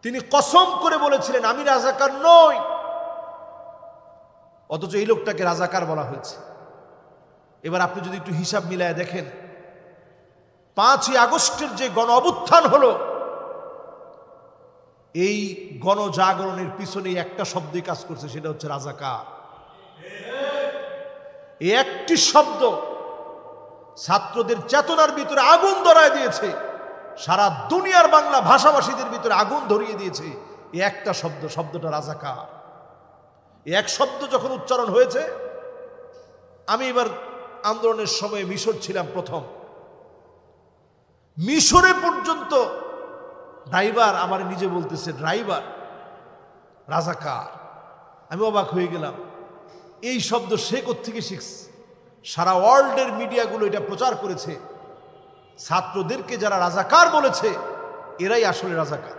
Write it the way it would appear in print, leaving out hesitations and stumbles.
তিনি কসম করে বলেছিলেন আমি রাজাকার নই, অথচ এই লোকটাকে রাজাকার বলা হয়েছে। এবার আপনি যদি একটু হিসাব মিলায় দেখেন, 5ই আগস্টের যে গণ অভ্যুত্থান হলো, এই গণজাগরণের পিছনে একটা শব্দই কাজ করছে, সেটা হচ্ছে রাজাকার। এই একটি শব্দ ছাত্রদের চেতনার ভিতরে আগুন ধরায় দিয়েছে, সারা দুনিয়ার বাংলা ভাষাভাষীদের ভিতরে আগুন ধরিয়ে দিয়েছে। এই একটা শব্দ, শব্দটা রাজাকার। এই এক শব্দ যখন উচ্চারণ হয়েছে, আমি এবার আন্দোলনের সময় মিশর ছিলাম প্রথম, মিশরে পর্যন্ত ড্রাইভার আমার নিজে বলতেছে ড্রাইভার রাজাকার। আমি অবাক হয়ে গেলাম, এই শব্দ সে কোত্থেকে শিখছে? সারা ওয়ার্ল্ডের মিডিয়াগুলো এটা প্রচার করেছে। ছাত্রদেরকে যারা রাজাকার বলেছে, এরাই আসলে রাজাকার।